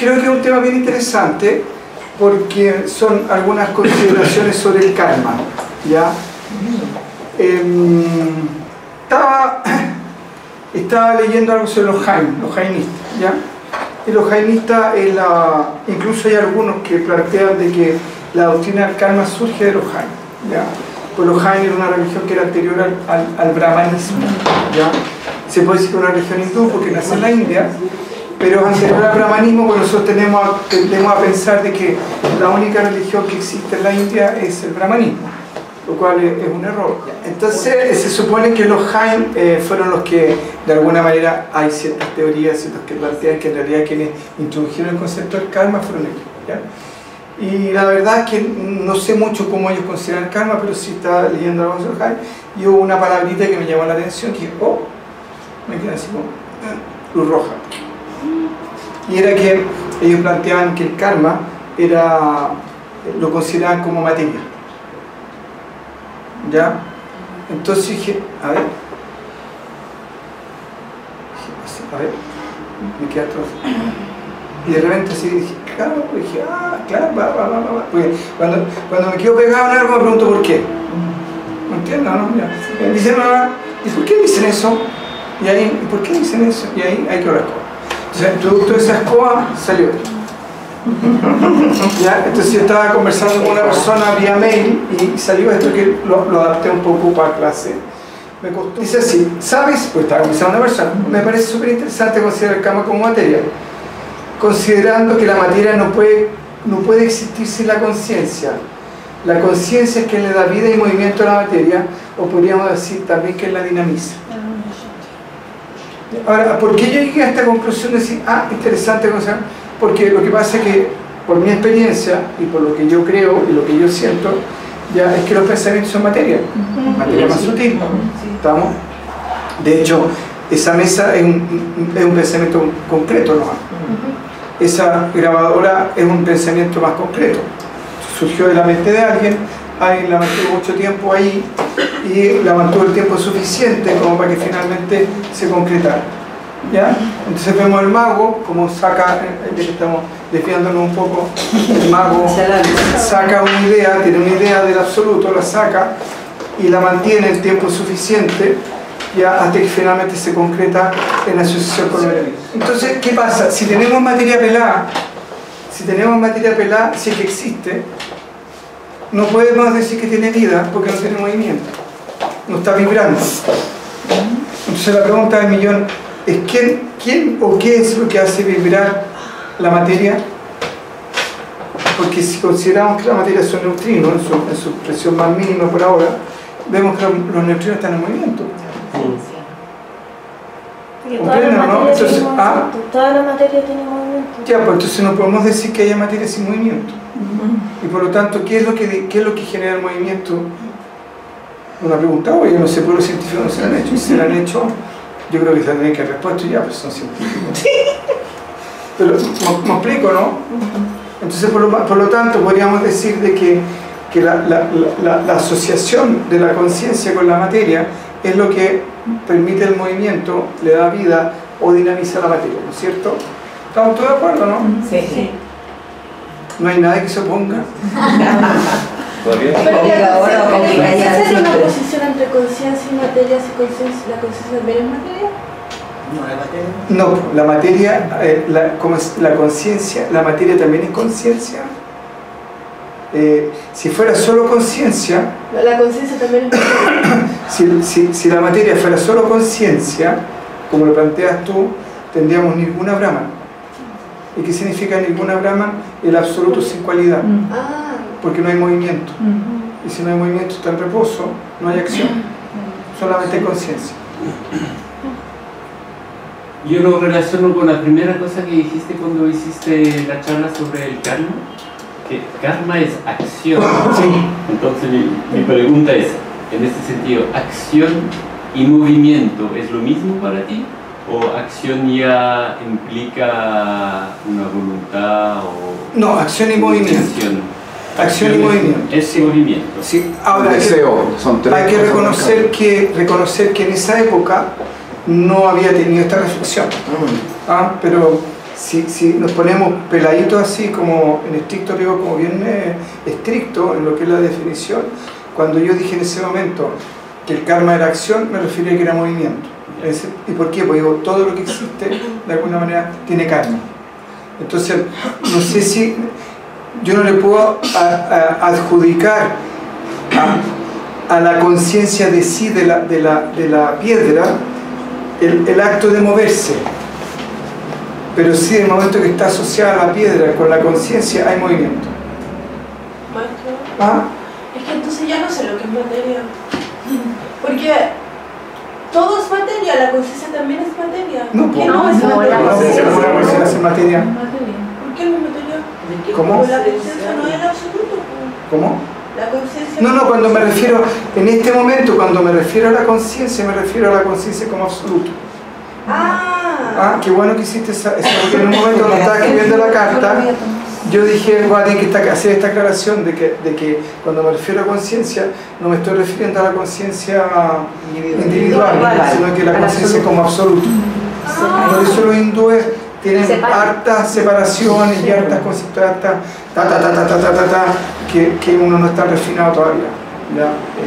creo que es un tema bien interesante porque son algunas consideraciones sobre el karma, ¿ya? Estaba leyendo algo sobre los jainistas, ¿ya? Y los jainistas, incluso hay algunos que plantean de que la doctrina del karma surge de los jainas, ¿ya? Pues los jainas era una religión que era anterior al brahmanismo, ¿ya? Se puede decir que es una religión hindú porque nace en la India, pero anterior al brahmanismo, pues nosotros tendemos a pensar de que la única religión que existe en la India es el brahmanismo, lo cual es un error. Entonces se supone que los Jain fueron los que, de alguna manera, hay ciertas teorías, ciertos que plantean que en realidad quienes introdujeron el concepto del karma fueron ellos, ¿ya? Y la verdad es que no sé mucho cómo ellos consideran el karma, pero sí estaba leyendo algo sobre los Jain y hubo una palabrita que me llamó la atención, que me quedé así como luz roja. Y era que ellos planteaban que el karma lo consideraban como materia, ¿ya? Entonces dije, a ver, me quedé atrás. Y de repente así dije, claro, va. Porque cuando me quedo pegado en algo me pregunto por qué. ¿Me entiendes? ¿No? Dicen, ¿y por qué dicen eso? Y ahí, ¿por qué dicen eso? Y ahí hay que hablar. Entonces, producto de esa escoba salió esto. ¿Ya? Entonces yo estaba conversando con una persona vía mail y salió esto que lo adapté un poco para clase. Me costó. Dice así, ¿sabes? Pues estaba conversando con una persona. Me parece súper interesante considerar el karma como materia, considerando que la materia no puede existir sin la conciencia. La conciencia es quien le da vida y movimiento a la materia, o podríamos decir también que la dinamiza. Ahora, ¿por qué yo llegué a esta conclusión de decir, interesante cosa? Porque lo que pasa es que, por mi experiencia y por lo que yo creo y lo que yo siento, ya es que los pensamientos son materia más sutil. ¿Estamos? De hecho, esa mesa es un pensamiento concreto nomás. Esa grabadora es un pensamiento más concreto. Surgió de la mente de alguien la mantuvo mucho tiempo ahí y la mantuvo el tiempo suficiente como para que finalmente se concretara, ¿ya? Entonces vemos al mago como saca, ya que estamos desviándonos un poco, el mago saca una idea, tiene una idea del absoluto, la saca y la mantiene el tiempo suficiente, ya, hasta que finalmente se concreta en asociación con el elemento. Entonces, ¿qué pasa? Si tenemos materia pelada, si es que existe, no podemos decir que tiene vida porque no tiene movimiento, no está vibrando. Entonces la pregunta del millón es ¿quién o qué es lo que hace vibrar la materia? Porque si consideramos que la materia son neutrinos en su expresión más mínima por ahora, vemos que los neutrinos están en movimiento. ¿Comprenden, no? Entonces, toda la materia tiene movimiento. Ya, pues entonces no podemos decir que haya materia sin movimiento. Y por lo tanto, ¿qué es lo que genera el movimiento? Una pregunta, oye, no sé por los científicos no se la han hecho. Y si se la han hecho, yo creo que se tendrían que haber respuesto ya, pues son científicos. Pero me explico, ¿no? Entonces, por lo tanto, podríamos decir de que la asociación de la conciencia con la materia es lo que permite el movimiento, le da vida o dinamiza la materia, ¿no es cierto? ¿Estamos todos de acuerdo, no? Sí. No hay nadie que se oponga. ¿Todavía? ¿Es una oposición entre conciencia y materia si la conciencia también es materia? No, la materia, la conciencia, la materia también es conciencia. Si fuera solo conciencia, la conciencia también es materia. si la materia fuera solo conciencia, como lo planteas tú, tendríamos nirguna Brahman. ¿Y qué significa nirguna Brahman? El absoluto sin cualidad, porque no hay movimiento. Y si no hay movimiento está en reposo, no hay acción, solamente hay conciencia. Yo lo relaciono con la primera cosa que dijiste cuando hiciste la charla sobre el karma, que karma es acción. Sí. Entonces mi pregunta es, en este sentido, ¿acción y movimiento es lo mismo para ti? ¿O acción ya implica una voluntad? O no, acción y movimiento. Acción y movimiento. Es movimiento. Sí. Ahora son tres hay que reconocer que en esa época no había tenido esta reflexión. Pero si nos ponemos peladitos así, como en estricto rigor, como bien estricto en lo que es la definición, cuando yo dije en ese momento que el karma era acción, me refería a que era movimiento. ¿Y por qué? Porque digo, todo lo que existe, de alguna manera, tiene karma. Entonces, no sé si yo no le puedo adjudicar a la conciencia de sí de la piedra el acto de moverse, pero sí en el momento que está asociada la piedra con la conciencia hay movimiento. Maestro, ¿Ah? es que entonces ya no sé lo que es materia, porque todo es materia, la conciencia también es materia. No, ¿Por qué no, es no, materia? la conciencia no es materia. ¿Por qué no es materia? ¿Cómo? Porque la conciencia no es el absoluto. ¿Cómo? La conciencia. No, cuando me refiero, en este momento, cuando me refiero a la conciencia, me refiero a la conciencia como absoluto. Ah, qué bueno que hiciste esa, porque en un momento cuando estaba escribiendo la carta, yo dije, voy a tener que hacer esta aclaración de que cuando me refiero a conciencia, no me estoy refiriendo a la conciencia individual, sino que la conciencia como absoluto. Por eso los hindúes tienen hartas separaciones y hartas conceptos, que uno no está refinado todavía.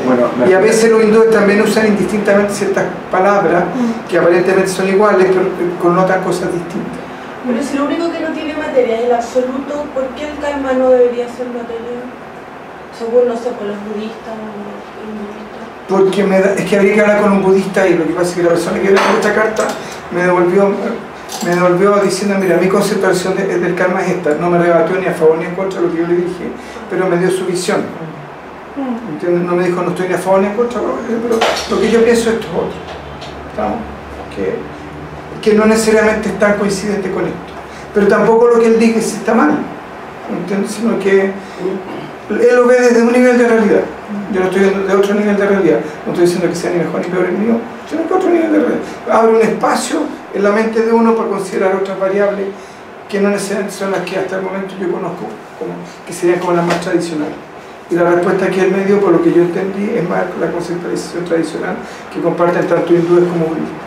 Bueno, y a veces los hindúes también usan indistintamente ciertas palabras que aparentemente son iguales, pero connotan cosas distintas. Pero si lo único que no tiene materia es el absoluto, ¿por qué el karma no debería ser materia? Según, no sé, por los budistas o los hinduistas. Porque es que habría que hablar con un budista y lo que pasa es que la persona que dio esta carta me devolvió diciendo, mira, mi conceptualización del karma es esta, no me rebatió ni a favor ni en contra de lo que yo le dije, pero me dio su visión. ¿Entiendes? No me dijo no estoy ni a favor ni en contra, pero lo que yo pienso esto es otro. ¿Estamos? Que no necesariamente es tan coincidente con esto. Pero tampoco lo que él dice está mal, ¿entiendes? Sino que él lo ve desde un nivel de realidad. Yo lo estoy viendo de otro nivel de realidad. No estoy diciendo que sea ni mejor ni peor el mío, sino que otro nivel de realidad. Abre un espacio en la mente de uno para considerar otras variables que no necesariamente son las que hasta el momento yo conozco, que serían como las más tradicionales. Y la respuesta que él me dio, por lo que yo entendí, es más la conceptualización tradicional que comparten tanto hindúes como budistas.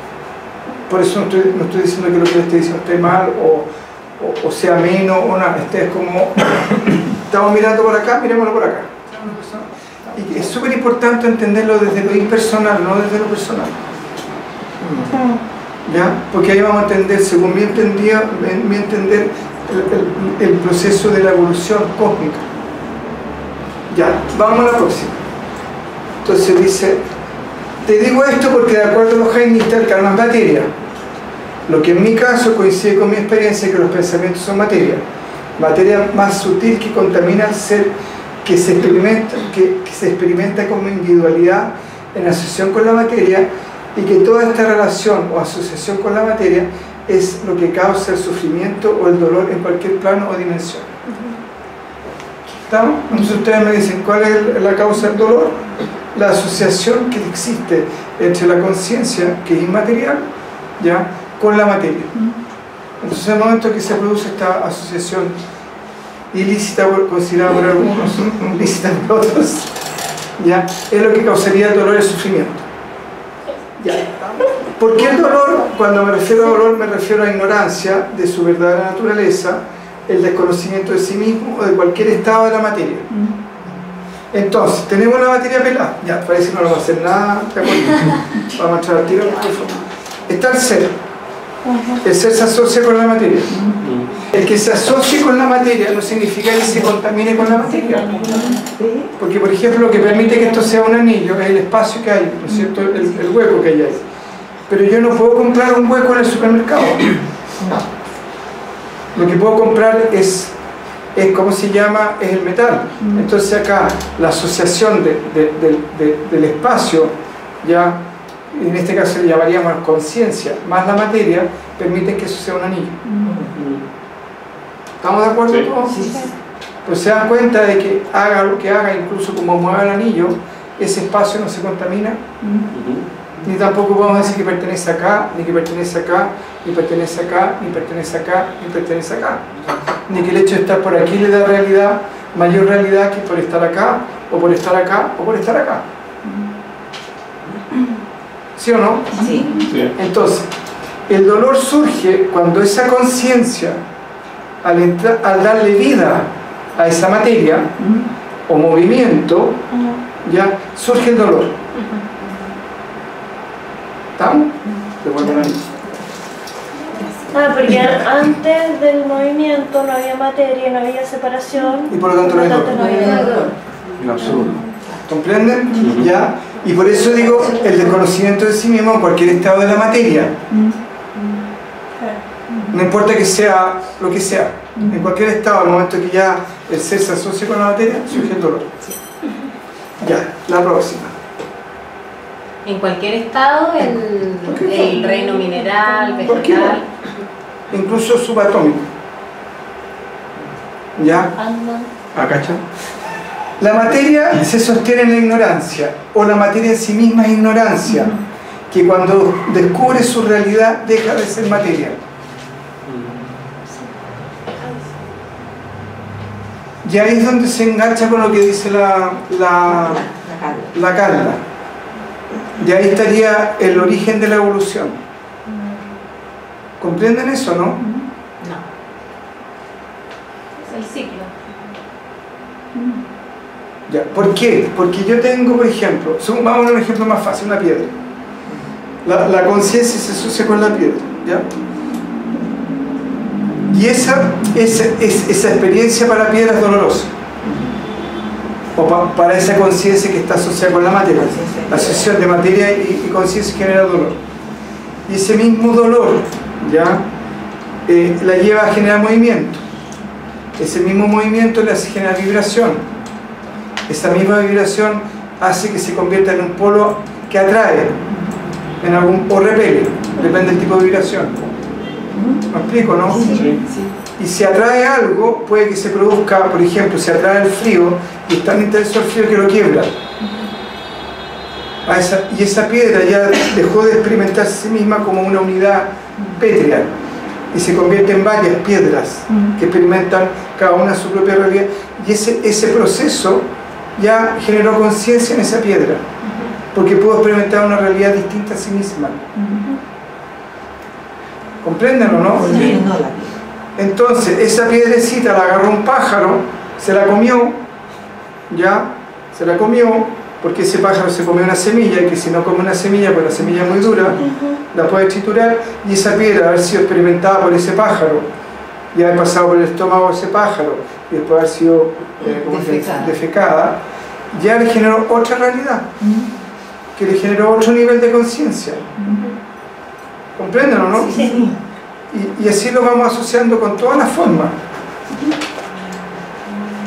Por eso no estoy diciendo que lo que él esté diciendo esté mal o sea menos o nada. Es como, estamos mirando por acá, mirémoslo por acá. Y es súper importante entenderlo desde lo impersonal, no desde lo personal. ¿Ya? Porque ahí vamos a entender, según mi entender, el proceso de la evolución cósmica. Ya, vamos a la próxima. Entonces dice, te digo esto porque de acuerdo a los jainistas el karma es materia. Lo que en mi caso coincide con mi experiencia que los pensamientos son materia. Materia más sutil que contamina al ser, que se experimenta como individualidad en asociación con la materia, y que toda esta relación o asociación con la materia es lo que causa el sufrimiento o el dolor en cualquier plano o dimensión. ¿Estamos? Entonces ustedes me dicen, ¿cuál es la causa del dolor? La asociación que existe entre la conciencia, que es inmaterial, ¿ya?, con la materia. Entonces en el momento que se produce esta asociación ilícita, considerada por algunos, ilícita por otros, ¿ya?, es lo que causaría el dolor y el sufrimiento. ¿Ya? ¿Por qué el dolor? Cuando me refiero a dolor me refiero a ignorancia de su verdadera naturaleza, el desconocimiento de sí mismo o de cualquier estado de la materia. Entonces, tenemos la materia pelada, ya, parece que no vamos a hacer nada, vamos a entrar al tiro. Está el ser se asocia con la materia. El que se asocie con la materia no significa que se contamine con la materia, porque por ejemplo lo que permite que esto sea un anillo es el espacio que hay, ¿no es cierto?, el hueco que hay ahí. Pero yo no puedo comprar un hueco en el supermercado. Lo que puedo comprar es ¿cómo se llama? Es el metal. Entonces acá la asociación del espacio, ya en este caso le llamaríamos conciencia, más la materia, permiten que eso sea un anillo. ¿Estamos de acuerdo todos? Sí. Pues se dan cuenta de que haga lo que haga, incluso como mueva el anillo, ese espacio no se contamina. Ni tampoco podemos decir que pertenece acá, ni que pertenece acá, ni pertenece acá, ni pertenece acá, ni pertenece acá. Ni que el hecho de estar por aquí le da realidad, mayor realidad que por estar acá, o por estar acá, o por estar acá. ¿Sí o no? Sí. Entonces, El dolor surge cuando esa conciencia, al darle vida a esa materia o movimiento, ya surge el dolor. ¿Estamos? Porque antes del movimiento no había materia, no había separación. Y por lo tanto no había dolor. En absoluto. ¿Comprenden? ¿Ya? Y por eso digo, el desconocimiento de sí mismo en cualquier estado de la materia. No importa que sea lo que sea. En cualquier estado, al momento que ya el ser se asocia con la materia, surge el dolor. Ya, la próxima. En cualquier estado, el reino mineral, Cualquiera. vegetal. Incluso subatómico. ¿Ya? ¿Acacha? La materia se sostiene en la ignorancia, o la materia en sí misma es ignorancia, que cuando descubre su realidad deja de ser materia. Y ahí es donde se engancha con lo que dice la Carla. Y ahí estaría el origen de la evolución. ¿Comprenden eso, no? No. Es el ciclo. Ya. ¿Por qué? Porque yo tengo, por ejemplo, vamos a un ejemplo más fácil, una piedra. La conciencia se asocia con la piedra, ¿ya? Y esa experiencia para la piedra es dolorosa. O para esa conciencia que está asociada con la materia. La asociación de materia y conciencia genera dolor. Y ese mismo dolor, ¿ya? La lleva a generar movimiento. Ese mismo movimiento le hace generar vibración. Esa misma vibración hace que se convierta en un polo que atrae o repele, depende del tipo de vibración. ¿Me explico, no? Sí. Y si atrae algo, puede que se produzca, por ejemplo, si atrae el frío, y es tan intenso el frío que lo quiebra. Y esa piedra ya dejó de experimentarse a sí misma como una unidad pétrea, y se convierte en varias piedras que experimentan cada una su propia realidad. Y ese proceso ya generó conciencia en esa piedra, porque pudo experimentar una realidad distinta a sí misma. ¿Comprenden o no? Sí. Entonces, esa piedrecita la agarró un pájaro, se la comió, ¿ya? Se la comió, porque ese pájaro se comió una semilla, y que si no come una semilla, pues la semilla es muy dura, la puede triturar, y esa piedra haber sido experimentada por ese pájaro, y haber pasado por el estómago de ese pájaro, y después haber sido defecada, ya le generó otra realidad, que le generó otro nivel de conciencia. ¿Comprenden o no? Sí. Y así lo vamos asociando con todas las formas.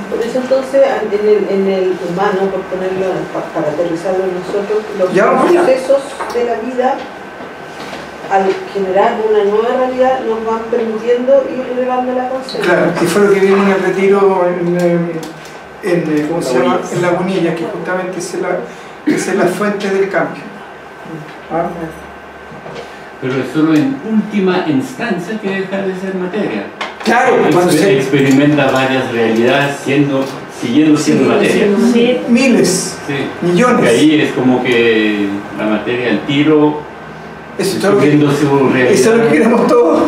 Por eso entonces en el humano, por ponerlo, para aterrizarlo en nosotros, los procesos de la vida, al generar una nueva realidad, nos van permitiendo ir elevando la conciencia. Claro, que fue lo que vimos en el retiro ¿cómo se llama? En Lagunilla, que justamente esa es la fuente del cambio. ¿Ah? Pero es solo en última instancia que deja de ser materia. Claro, cuando se experimenta varias realidades siguiendo siendo materia. Sí. miles, millones. Porque ahí es como que la materia al tiro, Eso es todo lo que, su realidad. eso es lo que queremos todos.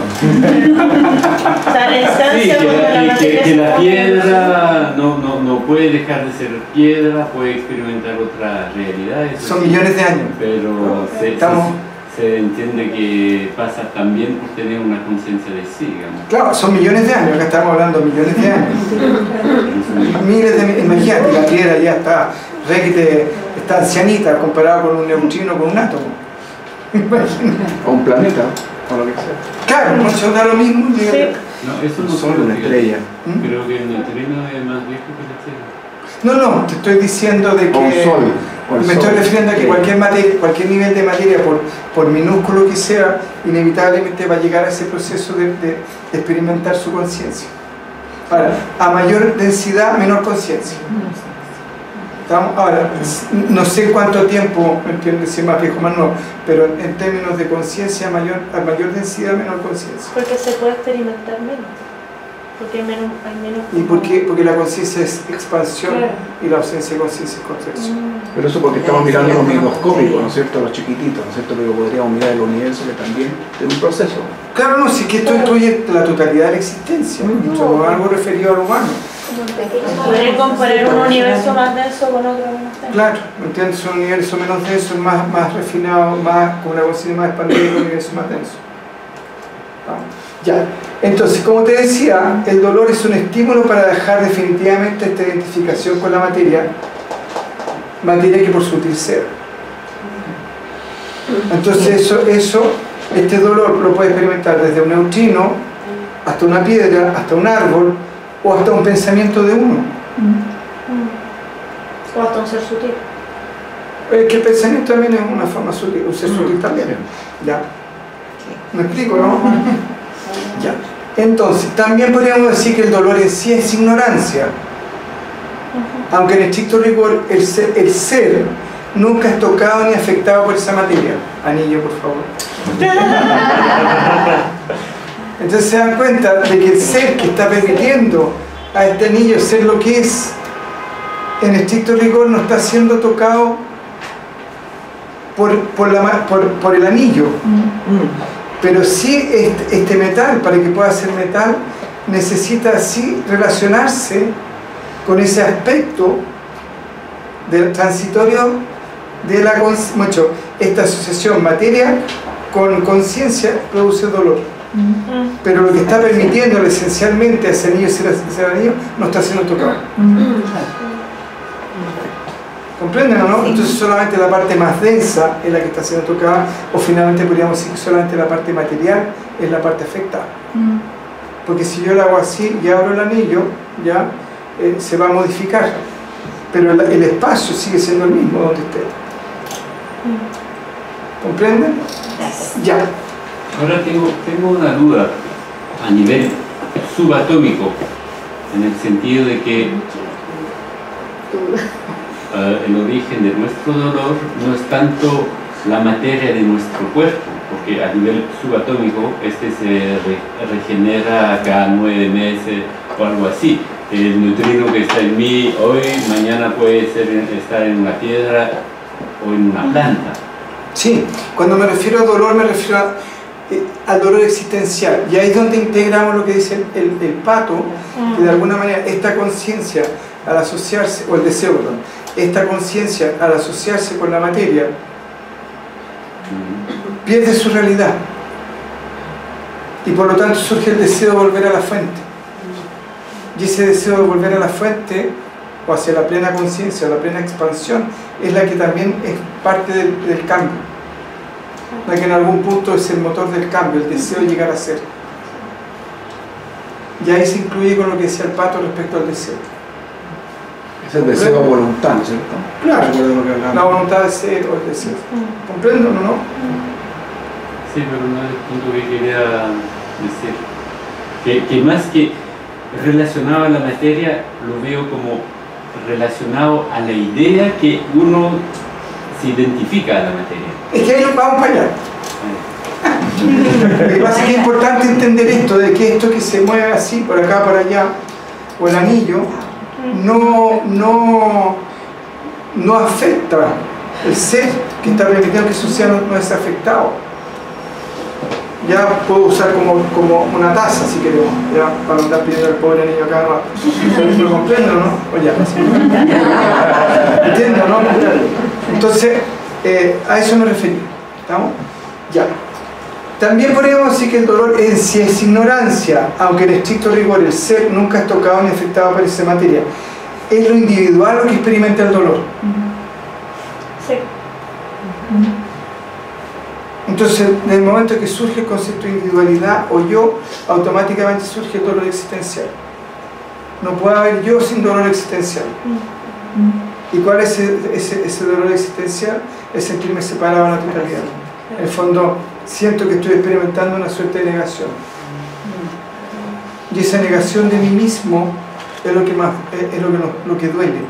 La instancia Sí, cuando la materia que la se piedra no puede dejar de ser piedra, puede experimentar otra realidad. Son millones de años. Pero se entiende que pasa también por tener una conciencia de sí, digamos. Claro, son millones de años, acá estamos hablando de millones de años. Imagínate, la piedra ya está ancianita comparada con un neutrino, con un átomo. O un planeta, o lo que sea. Claro, no da lo mismo. Sí. No, eso no Son creo una que- estrella. Creo que el neutrino es más viejo que la Tierra. No, te estoy diciendo de que... O un sol. o el Me estoy sol. refiriendo a que cualquier nivel de materia, por minúsculo que sea, inevitablemente va a llegar a ese proceso de experimentar su conciencia. Ahora, a mayor densidad, menor conciencia. Ahora, no sé cuánto tiempo, ¿me entiendes? Si es más viejo o más nuevo, pero en términos de conciencia, a mayor densidad, menor conciencia. Porque se puede experimentar menos. Porque hay menos ¿Y por qué? Porque la conciencia es expansión, claro, y la ausencia de conciencia es contracción. Pero eso porque estamos mirando los microscópicos, ¿no es cierto? Los chiquititos, ¿no es cierto? Pero podríamos mirar el universo que también tiene un proceso. Claro, no, si es que esto incluye la totalidad de la existencia, no algo referido al humano. podría comparar un universo más denso con otro menos denso. Claro, ¿me entiendes? Un universo menos denso, más refinado, con una conciencia más expandida, y un universo más denso. Vamos. Ya. Entonces, como te decía, el dolor es un estímulo para dejar definitivamente esta identificación con la materia que por sutil sea. Entonces este dolor lo puede experimentar desde un neutrino hasta una piedra, hasta un árbol o hasta un pensamiento de uno. O hasta un ser sutil. Es que el pensamiento también es una forma sutil, un ser sutil también. ¿Ya? ¿Me explico, no? Ya. Entonces, también podríamos decir que el dolor en sí es ignorancia. Aunque en estricto rigor el ser nunca es tocado ni afectado por esa materia. Anillo, por favor. Entonces se dan cuenta de que el ser que está permitiendo a este anillo ser lo que es, en estricto rigor no está siendo tocado por el anillo. Pero sí este metal, para que pueda ser metal, necesita sí relacionarse con ese aspecto del transitorio de la conciencia. Esta asociación materia con conciencia produce dolor. Pero lo que está permitiendo esencialmente a ese anillo ser anillo no está siendo tocado. ¿Comprenden o no? Entonces solamente la parte más densa es la que está siendo tocada, o finalmente podríamos decir que solamente la parte material es la parte afectada. Porque si yo lo hago así y abro el anillo, ya se va a modificar, pero el espacio sigue siendo el mismo donde esté. ¿Comprenden? Ya. Ahora tengo una duda a nivel subatómico, en el sentido de que el origen de nuestro dolor no es tanto la materia de nuestro cuerpo, porque a nivel subatómico se regenera cada 9 meses o algo así. El neutrino que está en mí hoy, mañana puede estar en una piedra o en una planta. Sí, cuando me refiero a dolor me refiero al dolor existencial, y ahí es donde integramos lo que dice el pato, que de alguna manera esta conciencia al asociarse, o el deseo, perdón, esta conciencia al asociarse con la materia pierde su realidad, y por lo tanto surge el deseo de volver a la fuente, y ese deseo de volver a la fuente o hacia la plena conciencia, la plena expansión, es la que también es parte del cambio, la que en algún punto es el motor del cambio, el deseo de llegar a ser. Y ahí se incluye con lo que decía el pato respecto al deseo. Es el deseo a voluntad, ¿no es cierto? Claro, la voluntad de ser o el deseo. ¿Comprendo o no? Sí, pero no es el punto que quería decir. Que más que relacionado a la materia, lo veo como relacionado a la idea que uno se identifica a la materia. Es que ahí vamos para allá. Lo que pasa es que es importante entender esto, de que esto que se mueve así, por acá, por allá, o el anillo, no afecta el ser que está permitiendo que eso sea, no es afectado. Ya puedo usar como una taza si queremos, ya, para no estar pidiendo al pobre niño acá. ¿Lo comprendo, no? O ya. ¿Entiendo, no? Entonces, a eso me referí. ¿Estamos? Ya. También podríamos decir que el dolor en sí es ignorancia, aunque en estricto rigor el ser nunca es tocado ni afectado por esa materia. Es lo individual lo que experimenta el dolor. Sí. Entonces, en el momento que surge el concepto de individualidad o yo, automáticamente surge el dolor existencial. No puede haber yo sin dolor existencial. ¿Y cuál es ese dolor existencial? Es sentirme separado de la totalidad. En el fondo, siento que estoy experimentando una suerte de negación. Y esa negación de mí mismo es lo que duele.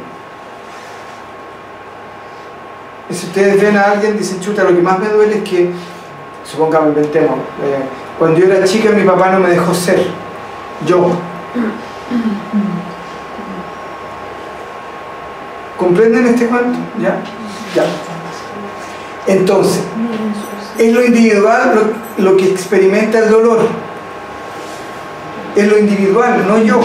Y si ustedes ven a alguien, dicen, chuta, lo que más me duele es que, supongamos, inventemos, cuando yo era chica mi papá no me dejó ser yo, ¿Comprenden este cuento? ¿Ya? Ya. Entonces, es lo individual lo que experimenta el dolor. Es lo individual, no yo.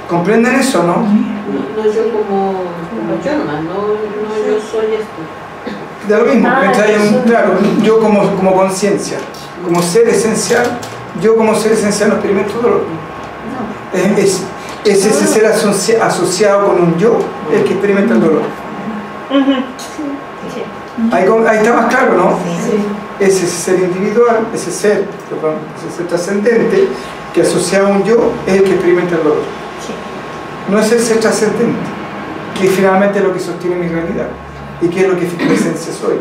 ¿Comprenden eso, no? No yo como yo nomás, no yo soy esto. Da lo mismo, claro, yo como conciencia, como ser esencial, yo como ser esencial no experimento dolor. Es ese ser asociado con un yo el que experimenta el dolor. Ahí está más claro, ¿no? Ese ser individual, ese ser trascendente que asociado a un yo es el que experimenta el dolor. No es el ser trascendente, que finalmente es lo que sostiene mi realidad y que es lo que en esencia soy.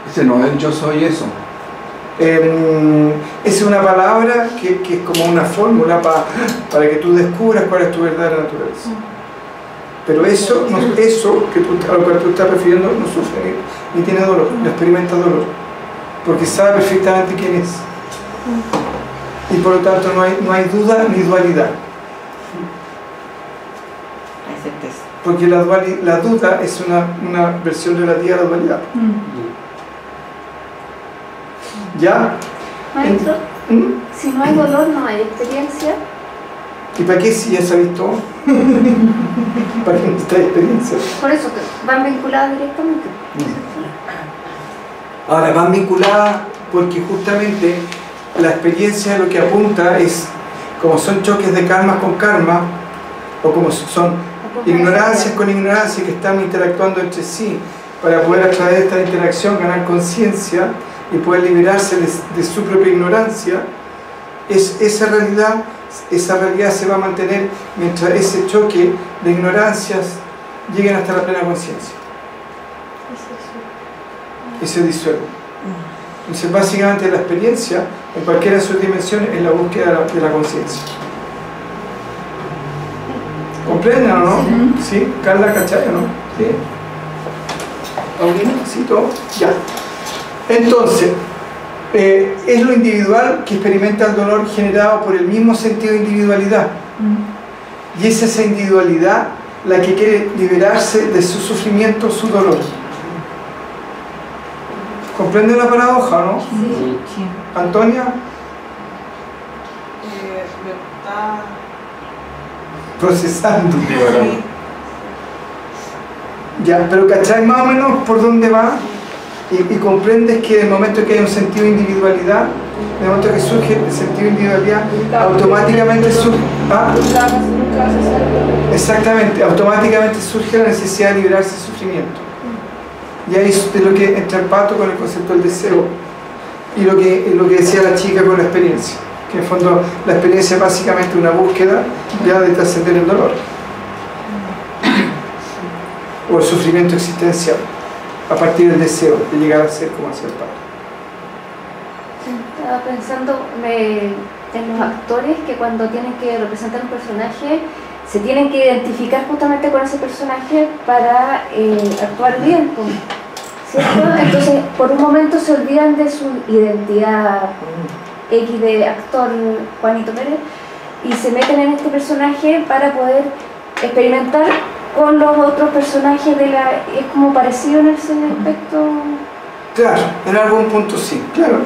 Ese no es yo soy eso. Es una palabra que es como una fórmula para que tú descubras cuál es tu verdadera naturaleza. Pero eso a lo que tú estás refiriendo no sufre ni tiene dolor, no experimenta dolor, porque sabe perfectamente quién es. Y por lo tanto no hay duda ni dualidad. Hay certeza. Porque la duda es una versión relativa a la dualidad. ¿Ya? Maestro, si no hay dolor, no hay experiencia. ¿Y para qué si ya sabéis todo? ¿Para qué necesitas experiencia? Por eso van vinculadas directamente. Ahora, van vinculadas porque justamente la experiencia lo que apunta es, como son choques de karma con karma, o como son ignorancias con ignorancia que están interactuando entre sí, para poder a través de esta interacción ganar conciencia y poder liberarse de su propia ignorancia, esa realidad se va a mantener mientras ese choque de ignorancias lleguen hasta la plena conciencia y se disuelve. Entonces básicamente la experiencia en cualquiera de sus dimensiones es la búsqueda de la conciencia. ¿Comprenden o no? ¿Sí? ¿Carla, cachai o no? ¿Sí? ¿Paulina? ¿Sí? ¿Todo? Ya. Entonces, es lo individual que experimenta el dolor generado por el mismo sentido de individualidad. Y es esa individualidad la que quiere liberarse de su sufrimiento, su dolor. ¿Comprende la paradoja, no? Sí. ¿Antonia? Me está procesando. Ya, pero ¿cachai más o menos por dónde va? Y comprendes que en el momento que hay un sentido de individualidad, en el momento que surge el sentido de individualidad, automáticamente surge. Exactamente, automáticamente surge la necesidad de liberarse del sufrimiento. Y ahí es lo que entra el pato con el concepto del deseo y lo que decía la chica con la experiencia, que en el fondo la experiencia es básicamente una búsqueda ya de trascender el dolor o el sufrimiento existencial a partir del deseo de llegar a ser como hacia el pato. Estaba pensando en los actores que cuando tienen que representar un personaje se tienen que identificar justamente con ese personaje para actuar bien, ¿cierto? Entonces por un momento se olvidan de su identidad X de actor Juanito Pérez y se meten en este personaje para poder experimentar con los otros personajes es como parecido en ese aspecto. Claro, en algún punto sí, claro,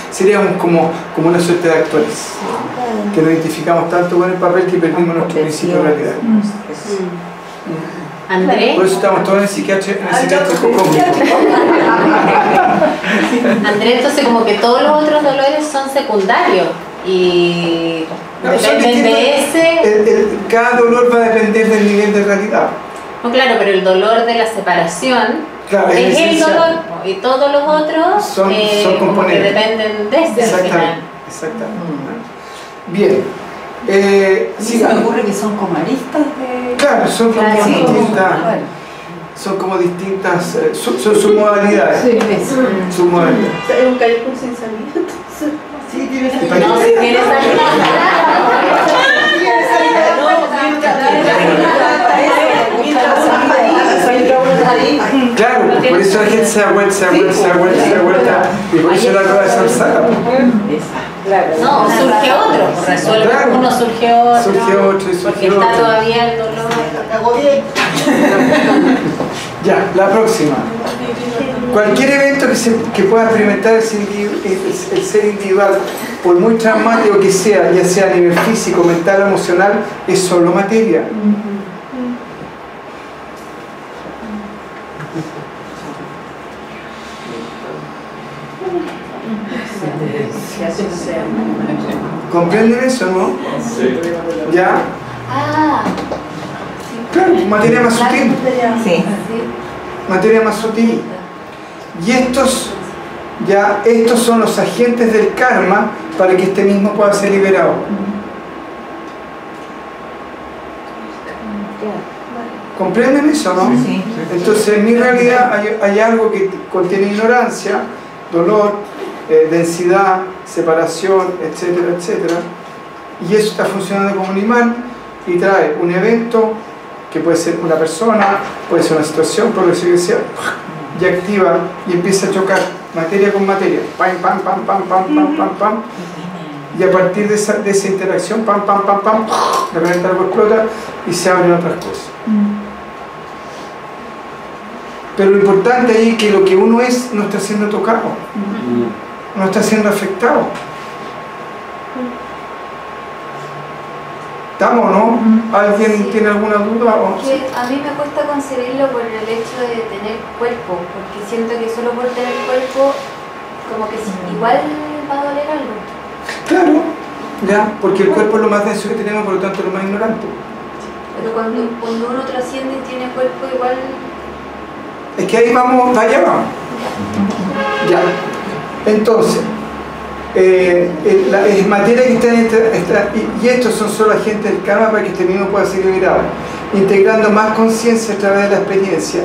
seríamos como una suerte de actores, que nos identificamos tanto con el papel que perdimos nuestro principio de realidad. Andrés. Por eso estamos todos en el psiquiátrico cósmico. Andrés, entonces como que todos los otros dolores son secundarios y dependen de ese. Cada dolor va a depender del nivel de realidad. No, claro, pero el dolor de la separación. Claro, es el dolor y todos los otros son como que componentes. dependen de ese. Exactamente. Bien. Sí, se me ocurre que son como aristas de... Claro, son como distintas. Claro. Son como distintas. Son modalidades. Sí, eso. Sus modalidades. Es un callejón sin salida. sí, tiene No, si tienes Claro, por eso la gente se da vuelta. Y por eso Eso la rueda de Samsara. No, surge otro, resuelve Claro. uno, surge otro. Surge otro y surge porque está otro. todavía el dolor. Ya, la próxima. Cualquier evento que pueda experimentar el ser individual, por muy traumático que sea, ya sea a nivel físico, mental o emocional, es solo materia. ¿Comprenden eso, no? Sí. ¿Ya? Ah, Claro, materia más sutil. Sí. Materia más sutil. Y estos son los agentes del karma para que este mismo pueda ser liberado. ¿Comprenden eso, no? Sí. Entonces, en mi realidad hay algo que contiene ignorancia, dolor, densidad, separación, etcétera, etcétera. Y eso está funcionando como un imán y trae un evento que puede ser una persona, puede ser una situación, por decir que sea, y activa y empieza a chocar materia con materia, pam, pam, pam, pam, pam, pam, pam, pam. Y a partir de esa interacción, pam, pam, pam, pam, de repente algo explota y se abren otras cosas. Pero lo importante ahí es que lo que uno es no está siendo tocado, no está siendo afectado. ¿Estamos o no? ¿Alguien Sí. tiene alguna duda? que a mí me cuesta concebirlo por el hecho de tener cuerpo, porque siento que solo por tener cuerpo, como que igual va a doler algo. Claro, ya, porque el cuerpo es lo más denso que tenemos, por lo tanto es lo más ignorante. Pero cuando uno trasciende y tiene cuerpo, igual. Es que ahí vamos, allá vamos. Ya. Entonces, la materia que está en y estos son solo agentes del karma para que este mismo pueda ser liberado, integrando más conciencia a través de la experiencia,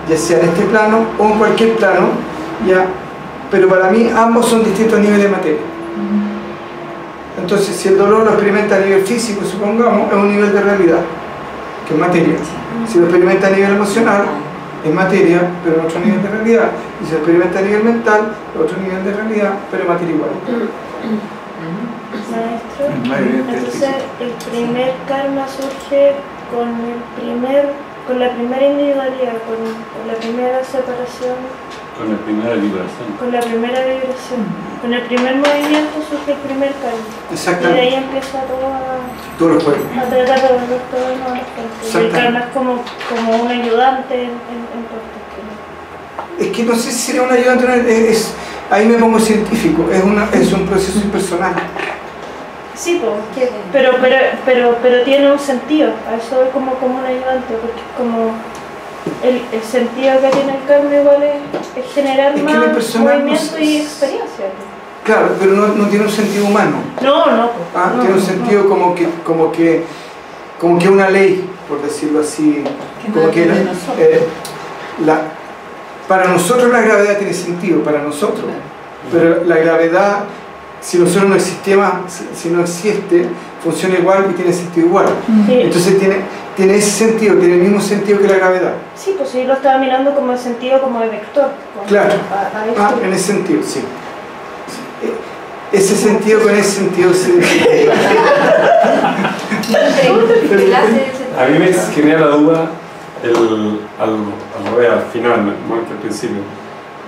ya sea en este plano o en cualquier plano, ya. Pero para mí ambos son distintos niveles de materia. Entonces, si el dolor lo experimenta a nivel físico, supongamos, es un nivel de realidad, que es materia. Si lo experimenta a nivel emocional, es materia, pero en otro nivel de realidad. Y si lo experimenta a nivel mental, otro nivel de realidad, pero materia igual. Maestro, entonces el primer karma surge con la primera individualidad, con la primera separación, Con la primera vibración. con la primera vibración. Con el primer movimiento surge el primer karma. Y de Exactamente. ahí empieza todo Todos los juegos. a tratar de volver todo en orden. Y el karma es como un ayudante en todo esto. Es que no sé si sería un ayudante, ahí me pongo científico, es un proceso impersonal. Sí, pero tiene un sentido, a eso es como un ayudante, porque es como el sentido que tiene el karma igual es generar Es que más lo personal movimiento no y es- experiencia. Claro, pero no tiene un sentido humano. No. Tiene un sentido como que una ley, por decirlo así. Como que para nosotros la gravedad tiene sentido, para nosotros. Pero la gravedad, si nosotros no existiéramos, si no existe, funciona igual y tiene sentido igual. Sí. Entonces tiene ese sentido, tiene el mismo sentido que la gravedad. Sí, pues yo lo estaba mirando como el sentido como de vector. como Claro. a esto. En ese sentido, sí. Ese sentido con ese sentido, sí. A mí me genera la duda al final, más que al principio.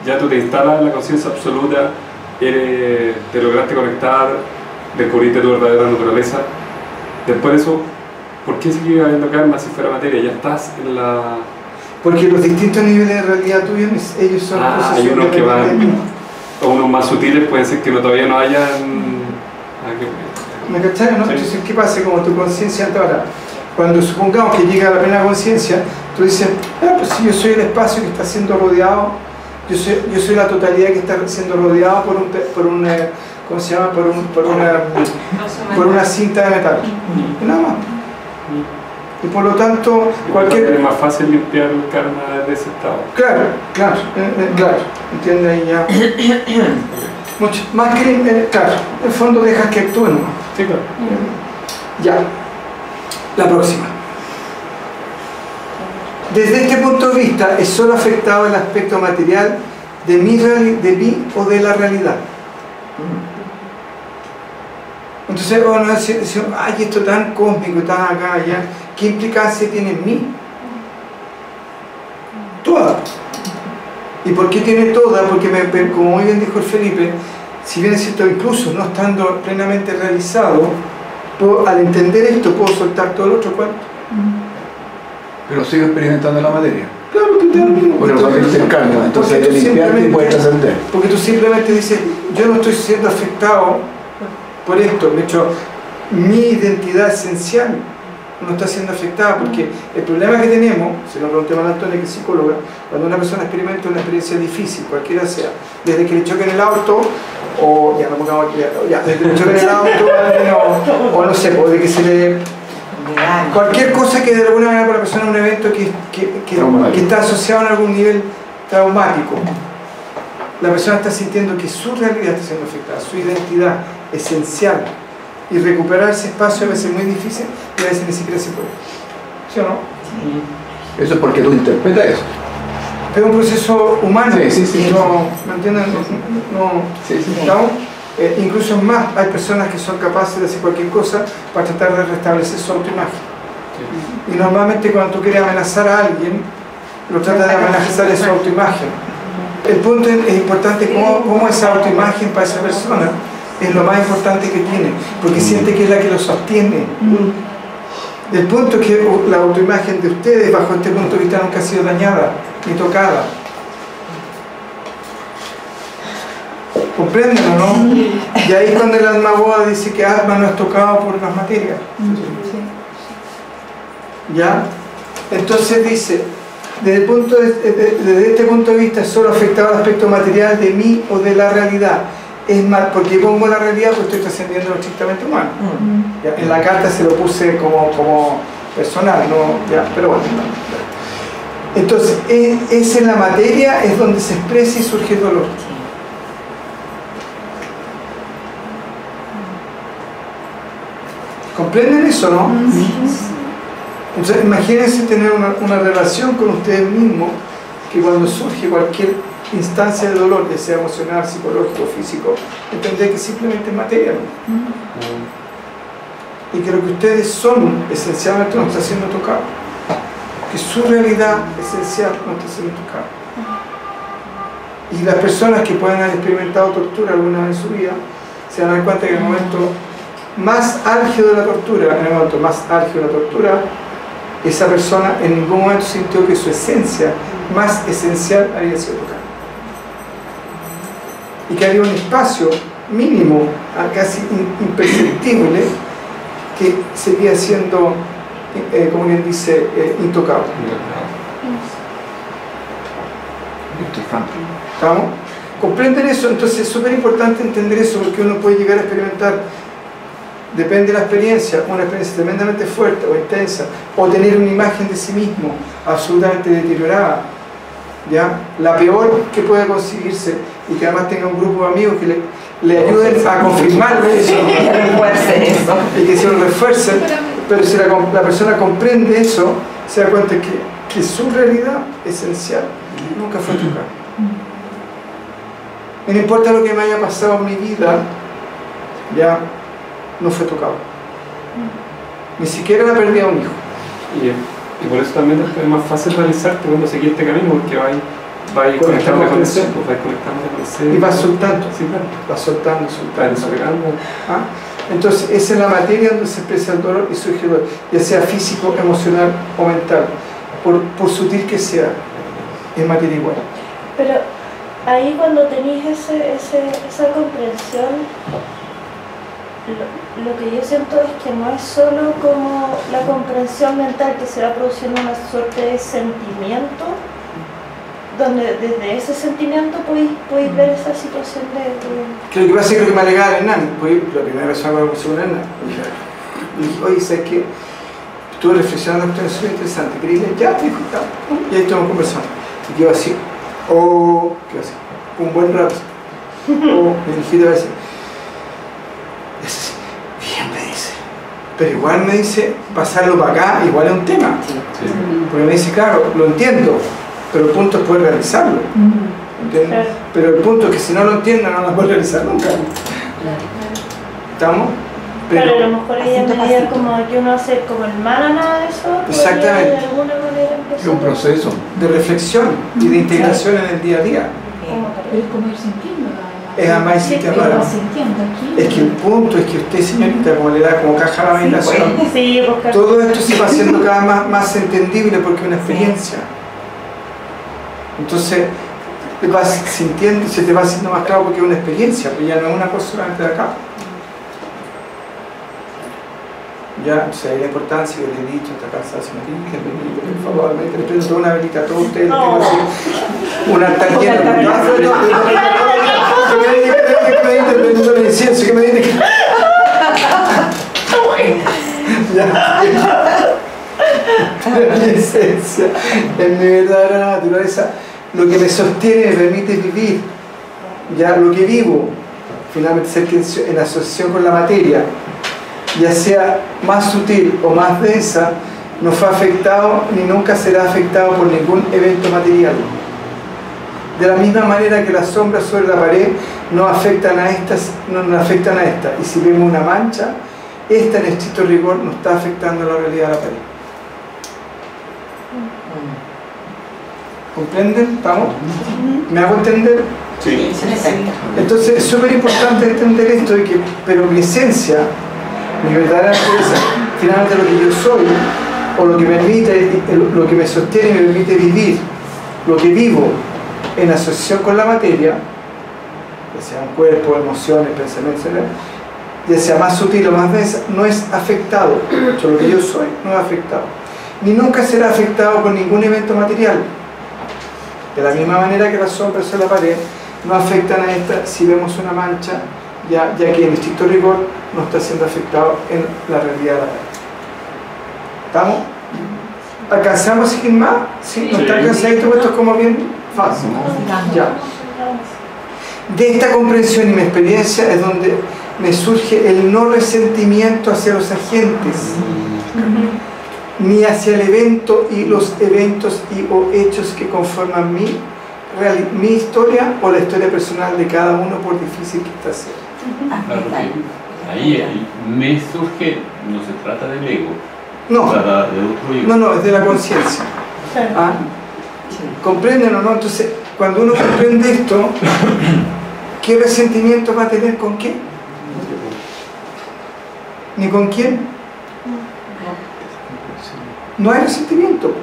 Ya tú te instalas en la conciencia absoluta, te lograste conectar, descubriste tu verdadera naturaleza. Después de eso, ¿por qué sigue habiendo karma si fuera materia? Ya estás en la... Porque los distintos niveles de realidad tuyos, ellos son hay unos que van... O unos más sutiles pueden ser que todavía no hayan... ¿Me cacharon, no? Sí. Entonces, ¿qué pasa como tu conciencia ahora? Cuando supongamos que llega a la plena conciencia, tú dices, pues si yo soy el espacio que está siendo rodeado, yo soy la totalidad que está siendo rodeada por ¿cómo se llama? Por una cinta de metal. Y nada más. Y por lo tanto, Es más fácil limpiar el karma desde ese estado. Claro, entiende ahí ya. Mucho más que, claro, en el fondo dejas que actúen nomás. Sí, claro. Ya, la próxima. Desde este punto de vista, es solo afectado el aspecto material de mí o de la realidad. Entonces, bueno, decimos, ay, esto tan cósmico, tan acá, allá, ¿qué implicancia tiene en mí? Toda. ¿Y por qué tiene toda? Porque, como muy bien dijo el Felipe, si bien es cierto, incluso no estando plenamente realizado, al entender esto puedo soltar todo el otro cuento. Pero sigo experimentando la materia. Claro que te da lo mismo. Porque no intercambio, entonces hay que limpiarte y puedes trascender. Porque tú simplemente dices, yo no estoy siendo afectado por esto, de hecho, mi identidad esencial no está siendo afectada, porque el problema que tenemos, se lo preguntamos a Antonio, que es psicóloga, cuando una persona experimenta una experiencia difícil, cualquiera sea, desde que le choquen el auto, o ya no pongamos aquí, ya, desde que le choquen el auto, o no sé, o de que se le... cualquier cosa que de alguna manera para la persona es un evento que está asociado a algún nivel traumático, la persona está sintiendo que su realidad está siendo afectada, su identidad esencial, y recuperar ese espacio a veces es muy difícil y a veces ni siquiera se puede. ¿Sí o no? Sí. Eso es porque tú interpretas eso. Es un proceso humano. Sí. No, ¿me entienden? ¿Estamos? Incluso más, hay personas que son capaces de hacer cualquier cosa para tratar de restablecer su autoimagen. Y normalmente cuando tú quieres amenazar a alguien, lo tratas de amenazar de su autoimagen. El punto es importante cómo esa autoimagen para esa persona es lo más importante que tiene, porque siente que es la que lo sostiene. El punto es que la autoimagen de ustedes, bajo este punto de vista, nunca ha sido dañada ni tocada. ¿Comprenden o no? Y ahí es cuando el alma boda dice que Atma no es tocado por las materias. ¿Ya? Entonces dice, desde este punto de vista es solo afectado el aspecto material de mí o de la realidad. Es mal, porque pongo la realidad porque estoy trascendiendo lo estrictamente humano. ¿Ya? En la carta se lo puse como personal, ¿no? ¿Ya? Pero bueno. Entonces, es en la materia es donde se expresa y surge el dolor. ¿Comprenden eso, no? Entonces, imagínense tener una relación con ustedes mismos, que cuando surge cualquier instancia de dolor, ya sea emocional, psicológico, físico, entender que simplemente es materia, ¿no? Y que lo que ustedes son esencialmente no está siendo tocado, que su realidad esencial no está siendo tocada. Y las personas que pueden haber experimentado tortura alguna vez en su vida se van a dar cuenta que en el momento más álgido de la tortura, esa persona en ningún momento sintió que su esencia más esencial había sido tocada. Y que había un espacio mínimo, casi imperceptible, que seguía siendo, como quien dice, intocable. ¿Estamos? ¿Comprenden eso? Entonces es súper importante entender eso, porque uno puede llegar a experimentar, depende de la experiencia, una experiencia tremendamente fuerte o intensa, o tener una imagen de sí mismo absolutamente deteriorada, ¿ya? La peor que pueda conseguirse, y que además tenga un grupo de amigos que le ayuden a confirmar eso, y que se lo refuercen, pero si la persona comprende eso, se da cuenta que su realidad esencial nunca fue tocada. Y no importa lo que me haya pasado en mi vida, ya no fue tocado. Ni siquiera la pérdida de un hijo. Y por eso también es más fácil realizarte cuando seguís este camino, porque vais conectando con el ser, y vas soltando, sí, claro. Vas soltando. ¿Ah? Entonces esa es la materia donde se expresa el dolor y surge el dolor, ya sea físico, emocional o mental, por sutil que sea, es materia igual. Pero ahí cuando tenéis esa comprensión, lo que yo siento es que no es solo como la comprensión mental, que se va produciendo una suerte de sentimiento, donde desde ese sentimiento podéis ver esa situación de... Lo que pasa es que lo que me alegaba Hernán, la primera vez que hablaba con Hernán, dije, oye, ¿sabes qué? Estuve reflexionando esto, es interesante, quería ir ya, y ahí estamos conversando. Y quedó así, quedó así, un buen rato, mi hijita va a decir, bien, me dice, pero igual me dice, pasarlo para acá, igual es un tema, porque me dice, claro, lo entiendo, pero el punto es poder realizarlo. ¿entiendes? Claro. Pero el punto es que si no lo entienden no lo pueden realizar nunca. ¿Estamos? Pero a lo mejor hay en medida como que uno hace como el nada de eso, exactamente, de alguna manera es un proceso de reflexión y de integración en el día a día. Pero es como ir sintiendo. Es amar y sentir ahora. Es que el punto es que usted, señorita, como le da como caja a la meditación, todo esto se va haciendo cada vez más entendible porque es una experiencia. Entonces, te vas sintiendo, se te va haciendo más claro porque es una experiencia, pero ya no es una cosa solamente de acá. Ya, entonces hay la importancia que le he dicho, está cansada, si me dije, por favor, le prendo toda una velita a todos ustedes, un altar lleno, que me incienso, que me dice que... Mi esencia, en mi verdadera naturaleza, lo que me sostiene, me permite vivir, ya lo que vivo, finalmente ser en asociación con la materia, ya sea más sutil o más densa, no fue afectado ni nunca será afectado por ningún evento material. De la misma manera que las sombras sobre la pared no afectan a estas, no afectan a esta. Y si vemos una mancha, esta en estricto rigor no está afectando la realidad de la pared. ¿Comprenden? ¿Estamos? ¿Me hago entender? Sí. Entonces es súper importante entender esto de que, pero mi esencia, mi verdadera naturaleza, finalmente lo que yo soy, o lo que me permite, lo que me sostiene y me permite vivir, lo que vivo en asociación con la materia, ya sea un cuerpo, emociones, pensamientos, ya sea más sutil o más densa, no es afectado. Lo que yo soy no es afectado. Ni nunca será afectado por ningún evento material. De la misma manera que las sombras en la pared no afectan a esta si vemos una mancha, ya que en estricto rigor no está siendo afectado en la realidad de la pared. ¿Estamos? ¿Alcanzamos a seguir más? ¿Sí? ¿No está cansadito? Esto es como bien fácil. Ya. De esta comprensión y mi experiencia es donde me surge el no resentimiento hacia los agentes, ni hacia el evento y los eventos o hechos que conforman mi historia o la historia personal de cada uno, por difícil que ésta sea. Claro, ahí me surge, no se trata del ego, no, se trata de otro ego. No, es de la conciencia. ¿Ah? ¿Comprenden o no? Entonces, cuando uno comprende esto, ¿qué resentimiento va a tener con qué? ¿Ni con quién? No hay resentimiento,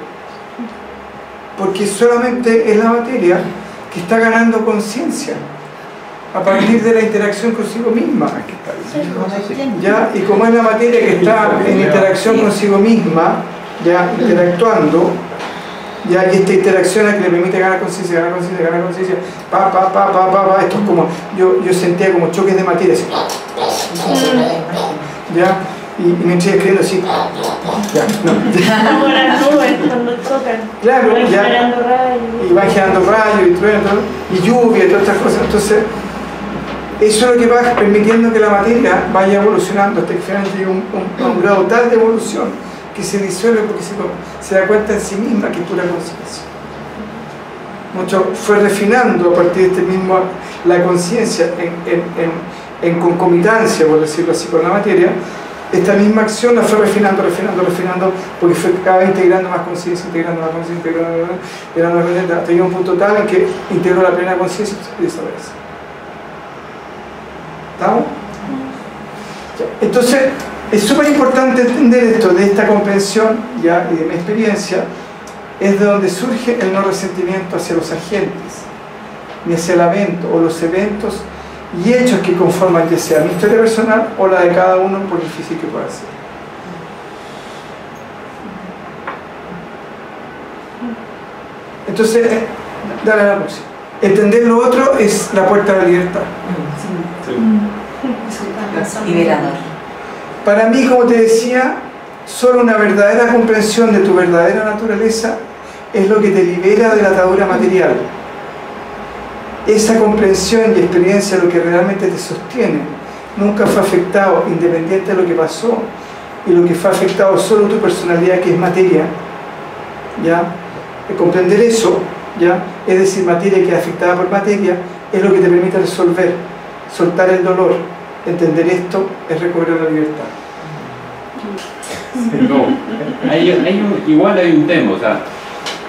porque solamente es la materia que está ganando conciencia a partir de la interacción consigo misma. ¿Ya? Y como es la materia que está en interacción consigo misma, ya interactuando, ya, y esta interacción es que le permite ganar conciencia, esto es como, yo sentía como choques de materia, así, ¿ya? Y me estoy escribiendo así, ya, no. Como las nubes cuando chocan, claro, van generando rayos. Y van generando rayos y truenos, y lluvia y todas estas cosas. Entonces, eso es lo que va permitiendo que la materia vaya evolucionando hasta que finalmente llegue a un grado tal de evolución que se disuelve porque se da cuenta en sí misma que es pura conciencia. Mucho fue refinando a partir de este mismo la conciencia en concomitancia, por decirlo así, con la materia. Esta misma acción la fue refinando, porque fue cada vez integrando más conciencia, integrando más conciencia, hasta llegar a un punto tal en que integró la plena conciencia y desaparece. ¿Estamos? Entonces, es súper importante entender esto, de esta comprensión ya, y de mi experiencia, es de donde surge el no resentimiento hacia los agentes, ni hacia el evento o los eventos y hechos que conforman ya sea mi historia personal o la de cada uno, por difícil que pueda ser. Entonces, dale a la próxima. Entender lo otro es la puerta de la libertad. Liberador. Para mí, como te decía, solo una verdadera comprensión de tu verdadera naturaleza es lo que te libera de la atadura material. Esa comprensión y experiencia de lo que realmente te sostiene nunca fue afectado, independiente de lo que pasó, y lo que fue afectado solo tu personalidad, que es materia. ¿Ya? Comprender eso ¿ya? Es decir, materia que es afectada por materia, es lo que te permite resolver, soltar el dolor. Entender esto es recobrar la libertad. No, igual hay un tema, o sea,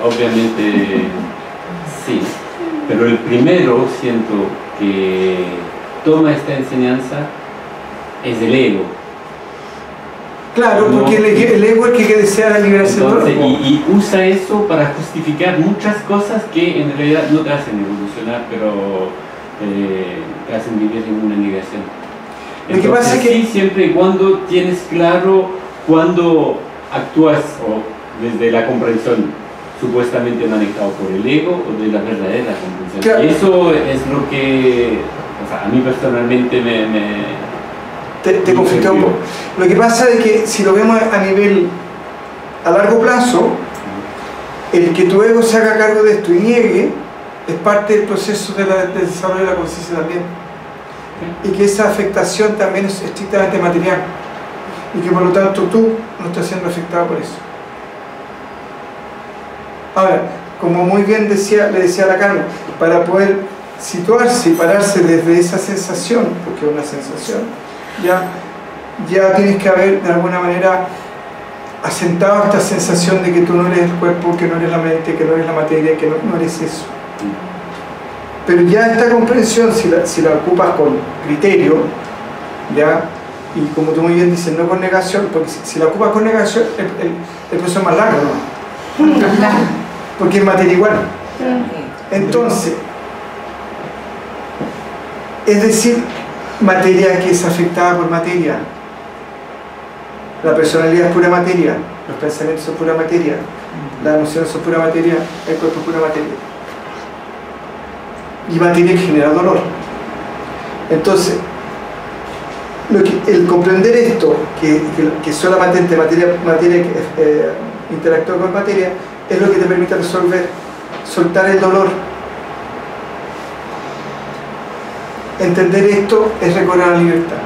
obviamente sí, pero el primero siento que toma esta enseñanza es el ego. Claro, porque el ego es el que desea liberarse del dolor. Y usa eso para justificar muchas cosas que en realidad no te hacen evolucionar, pero te hacen vivir en una negación. Entonces, lo que pasa es que sí, siempre y cuando tienes claro cuando actúas o desde la comprensión supuestamente manejado por el ego o de la verdadera comprensión. Claro. Eso es lo que, o sea, a mí personalmente te conflicta un poco. Lo que pasa es que si lo vemos a largo plazo, el que tu ego se haga cargo de esto y niegue es parte del proceso del desarrollo de la conciencia también. Y que esa afectación también es estrictamente material y que por lo tanto tú no estás siendo afectado por eso. Ahora, como muy bien le decía a la Carmen, para poder situarse y pararse desde esa sensación, porque es una sensación, ya tienes que haber de alguna manera asentado esta sensación de que tú no eres el cuerpo, que no eres la mente, que no eres la materia, que no eres eso. Pero ya esta comprensión, si la ocupas con criterio, y como tú muy bien dices, no con negación, porque si la ocupas con negación, el proceso es más largo, ¿no? Porque es materia igual. Entonces, es decir, materia que es afectada por materia. La personalidad es pura materia, los pensamientos son pura materia, las emociones son pura materia, el cuerpo es pura materia. Y materia que genera dolor. Entonces, el comprender esto, que solamente materia que interactúa con materia, es lo que te permite resolver, soltar el dolor. Entender esto es recobrar la libertad.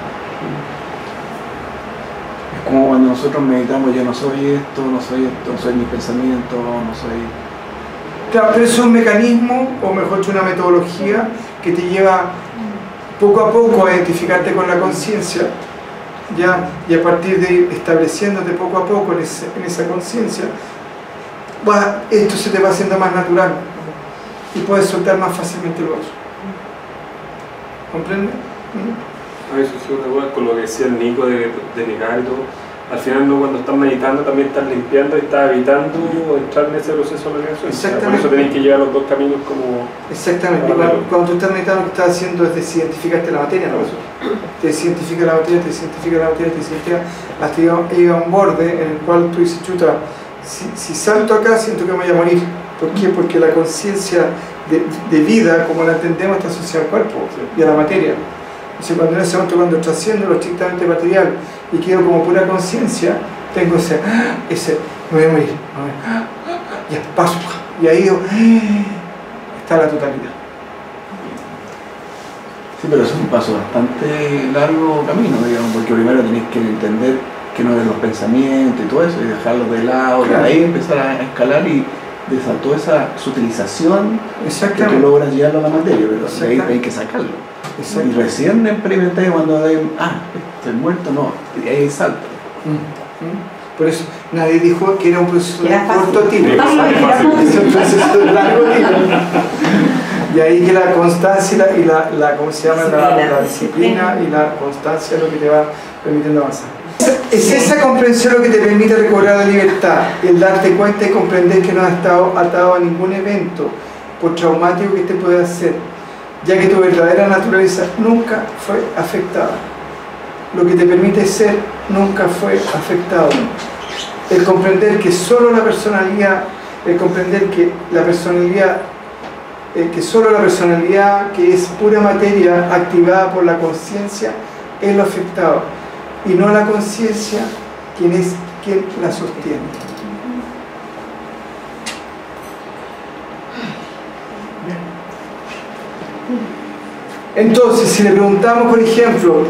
Es como cuando nosotros meditamos, yo no soy esto, no soy mi pensamiento, no soy... Claro, pero eso es un mecanismo, o mejor dicho, una metodología que te lleva poco a poco a identificarte con la conciencia, y a partir de ir estableciéndote poco a poco en esa conciencia, esto se te va haciendo más natural y puedes soltar más fácilmente lo otro. ¿Comprende? A eso sí, una duda con lo que decía el Nico de negar y todo. Al final, no, cuando estás meditando también estás limpiando y estás evitando entrar en ese proceso de negación. Exactamente. Por eso tenéis que llevar los dos caminos como... Exactamente. Cuando tú estás meditando, lo que estás haciendo es desidentificarte la materia, ¿no? Te desidentifica la materia, te desidentifica la materia, te desidentifica hasta llega a un borde en el cual tú dices, chuta, si salto acá siento que me voy a morir. ¿Por qué? Porque la conciencia de vida, como la entendemos, está asociada al cuerpo y a la materia. Entonces, cuando en ese momento, cuando trasciendo lo estrictamente material y quedo como pura conciencia, tengo ese, me voy a morir, ya paso, y ahí está la totalidad. Sí, pero es un paso bastante largo camino, digamos, porque primero tenés que entender que no eres los pensamientos y todo eso, y dejarlos de lado, claro. Y ahí empezar a escalar y de toda esa utilización que tú logras llevarlo a la materia, pero de ahí hay que sacarlo. Y recién experimenté cuando estoy muerto, no, y ahí salto. Por eso nadie dijo que era un proceso de corto tiempo, es un proceso de largo tiempo. Y ahí que la constancia y la ¿cómo se llama? La disciplina y la constancia es lo que te va permitiendo avanzar. Es esa comprensión lo que te permite recobrar la libertad, el darte cuenta y comprender que no has estado atado a ningún evento, por traumático que te pueda hacer, ya que tu verdadera naturaleza nunca fue afectada. Lo que te permite ser nunca fue afectado. El comprender que solo la personalidad, que solo la personalidad que es pura materia activada por la conciencia es lo afectado, y no la conciencia quien la sostiene. Entonces, si le preguntamos, por ejemplo,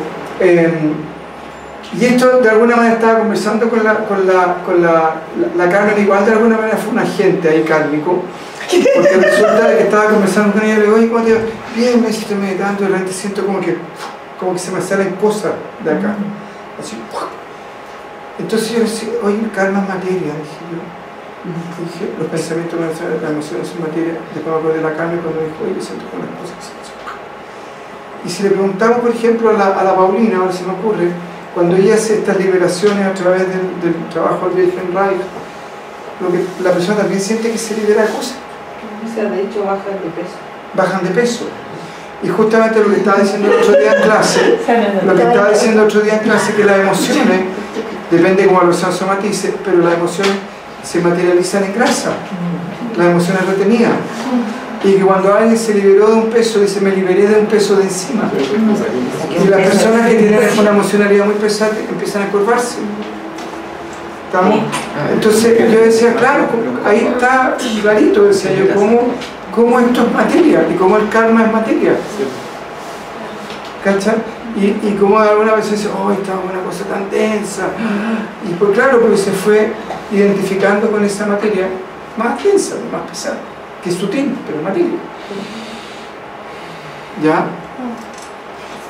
y esto de alguna manera estaba conversando con la Carmen, igual de alguna manera fue un agente ahí kármico, Porque resulta que estaba conversando con ella y le digo, oye, ¿cómo te va? Bien, me estoy meditando y de repente siento como que se me salen cosas de acá. Así. Entonces yo decía, oye, el karma es materia, dije yo. Dije, los pensamientos, las emociones son materia. Después me acordé de la carne cuando me dijo, oye, siento con las cosas. Y si le preguntamos, por ejemplo, a la Paulina, ahora se me ocurre, cuando ella hace estas liberaciones a través del trabajo del Virgen Reich, lo que la persona también siente que se libera cosas. O sea, de hecho bajan de peso. Bajan de peso. Y justamente lo que estaba diciendo el otro día en clase, que las emociones, depende de cómo la persona somatice, pero las emociones se materializan en grasa, las emociones retenidas. Y que cuando alguien se liberó de un peso, dice, me liberé de un peso de encima. Y las personas que tienen una emocionalidad muy pesada empiezan a curvarse. ¿Estamos? Entonces yo decía, claro, ahí está clarito, decía yo, cómo esto es materia y cómo el karma es materia. ¿Cachai? Y como alguna vez dice, oh, estaba una cosa tan densa. Y pues claro, porque se fue identificando con esa materia más densa, más pesada, que es sutil, pero materia. ¿Ya?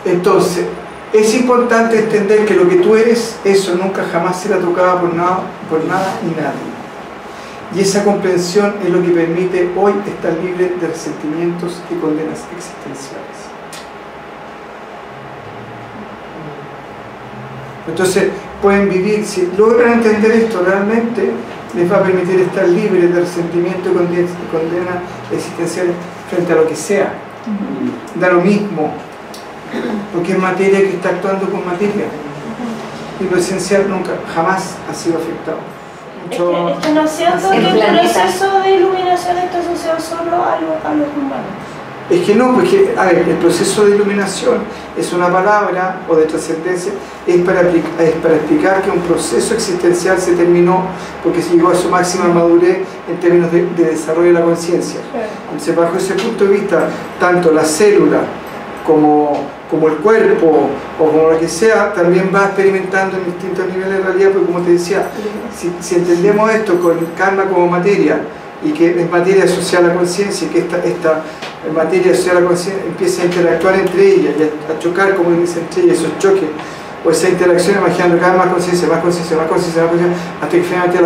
Entonces, es importante entender que lo que tú eres, eso nunca jamás será tocado por nada y nadie. Y esa comprensión es lo que permite hoy estar libre de resentimientos y condenas existenciales. Entonces, pueden vivir, si logran entender esto realmente, les va a permitir estar libres de resentimiento y condenas existenciales frente a lo que sea. Da lo mismo, porque es materia que está actuando con materia. Y lo esencial nunca, jamás ha sido afectado. Es que no siento que el proceso de iluminación está asociado solo a los humanos. Es que no, porque, a ver, el proceso de iluminación es una palabra, o de trascendencia, es para explicar que un proceso existencial se terminó porque se llegó a su máxima madurez en términos de desarrollo de la conciencia. Entonces, bajo ese punto de vista, tanto la célula como el cuerpo, o como lo que sea, también va experimentando en distintos niveles de realidad, porque como te decía, si entendemos esto con el karma como materia, y que es materia asociada a la conciencia, y que esta materia asociada a la conciencia empieza a interactuar entre ellas, y a chocar, como dicen entre ellas, esos choques, o esa interacción, imaginando cada vez más conciencia, más conciencia, más conciencia, más conciencia, hasta que finalmente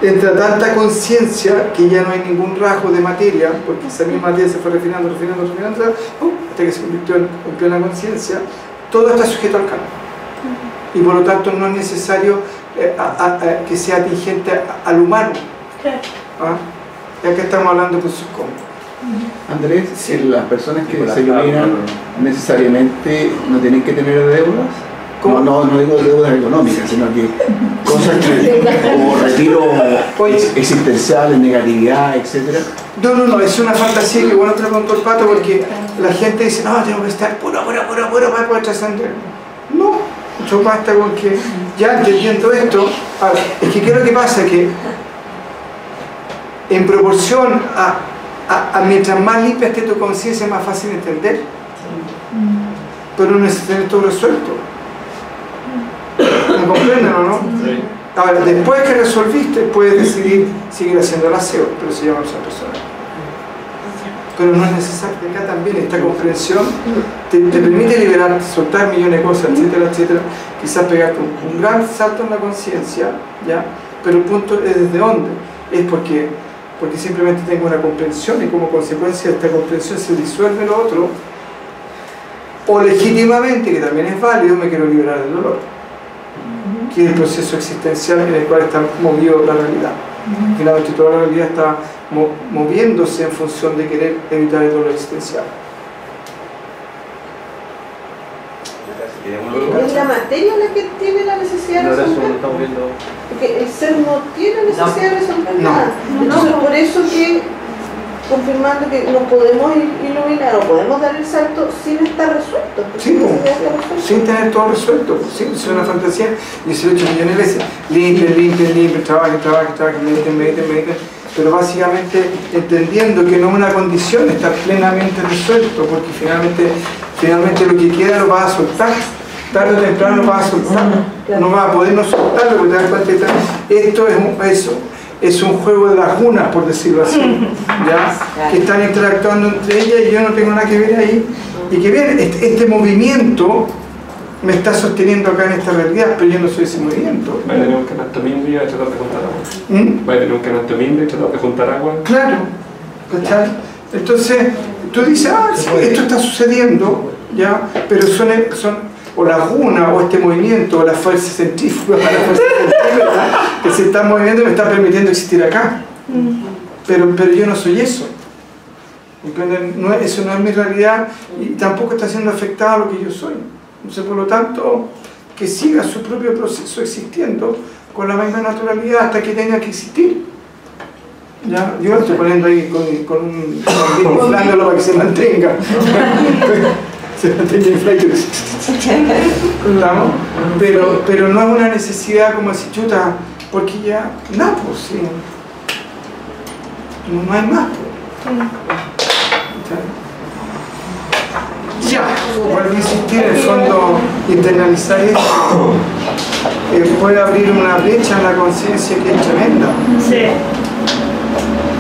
entra tanta conciencia que ya no hay ningún rasgo de materia, porque esa misma materia se fue refinando, hasta que se convirtió en plena conciencia. Todo está sujeto al karma. Y por lo tanto no es necesario que sea atingente al humano. Ya que estamos hablando de sus cómo. Andrés, si las personas que se iluminan necesariamente no tienen que tener deudas. No digo deudas económicas, sino que cosas como retiro existenciales, negatividad, etc. No, es una fantasía que bueno te lo contó el Pato, porque la gente dice, no, tengo que estar puro para poder trascender. No, mucho basta con que ya entendiendo esto, es que ¿qué es lo que pasa? Que en proporción a mientras más limpia esté tu conciencia, es más fácil entender. Pero no necesitas tener todo resuelto. ¿Me comprenden o no? Sí. Ahora, después que resolviste, puedes decidir seguir haciendo el aseo, pero se llama otra persona. Pero no es necesario. Acá también esta comprensión te permite liberarte, soltar millones de cosas, etcétera. Quizás pegarte un gran salto en la conciencia, ¿ya? Pero el punto es desde dónde. Es porque simplemente tengo una comprensión y como consecuencia de esta comprensión se disuelve lo otro. O legítimamente, que también es válido, me quiero liberar del dolor, que es el proceso existencial en el cual está movido la realidad. Finalmente toda la realidad está moviéndose en función de querer evitar el dolor existencial. ¿Es la materia la que tiene la necesidad de resolver? Porque el ser no tiene necesidad de resolver nada. Entonces por eso que, confirmando que no podemos iluminar o podemos dar el salto sin estar resuelto. Sí, sin tener todo resuelto. Sí, es una fantasía. 18 millones de veces. Limpien, trabajen, mediten. Pero básicamente entendiendo que no es una condición estar plenamente resuelto, porque finalmente lo que queda lo vas a soltar. Tarde o temprano lo vas a soltar. No vas a poder no soltarlo, porque te das cuenta que esto es eso. es un juego de lagunas, por decirlo así, ¿ya? Que están interactuando entre ellas y yo no tengo nada que ver ahí. Y que bien, este movimiento me está sosteniendo acá en esta realidad, pero yo no soy ese movimiento. ¿Va a tener un canasto mimbre y va a tratar de juntar agua? ¿Va a tener un canasto mimbre y tratar de juntar agua? Claro, ¿cachai? Entonces, tú dices, sí, esto está sucediendo, ¿ya? Pero son o lagunas, o este movimiento, o la fuerza centrífuga, que se está moviendo y me está permitiendo existir acá. Pero yo no soy eso. No, eso no es mi realidad y tampoco está siendo afectado a lo que yo soy. Entonces, por lo tanto, que siga su propio proceso existiendo con la misma naturalidad hasta que tenga que existir. ¿Ya? Yo lo estoy poniendo ahí con un inflándolo para que se mantenga. Se mantenga inflado. Pero no es una necesidad como decir, chuta, porque ya, no, pues sí. No hay más. Ya, vuelvo a insistir, en el fondo, internalizar esto puede abrir una brecha en la conciencia que es tremenda. Sí.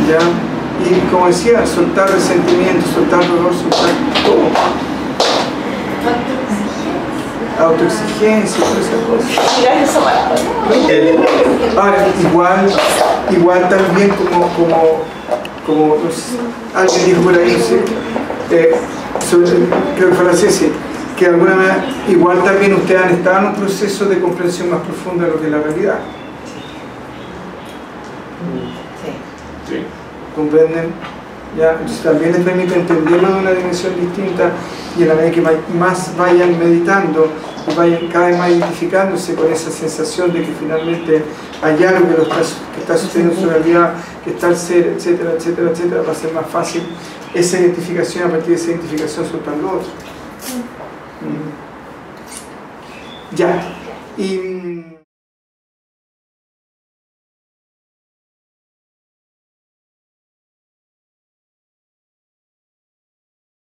¿Ya? Y como decía, soltar resentimiento, soltar dolor, soltar todo. Autoexigencia, todas esas cosas. Ahora, igual también como no sé, alguien dijo por ahí, no sé, creo que fue la Ceci, que de alguna manera igual también ustedes han estado en un proceso de comprensión más profunda de lo que es la realidad. Sí. ¿Comprenden? ¿Ya? Entonces también les permite entenderlo de una dimensión distinta y a la medida que más vayan meditando y vayan cada vez más identificándose con esa sensación de que finalmente hay algo que está sucediendo en su realidad, que está el ser, etcétera, etcétera, etcétera, va a ser más fácil esa identificación, a partir de esa identificación soltar lo otro. Ya. Y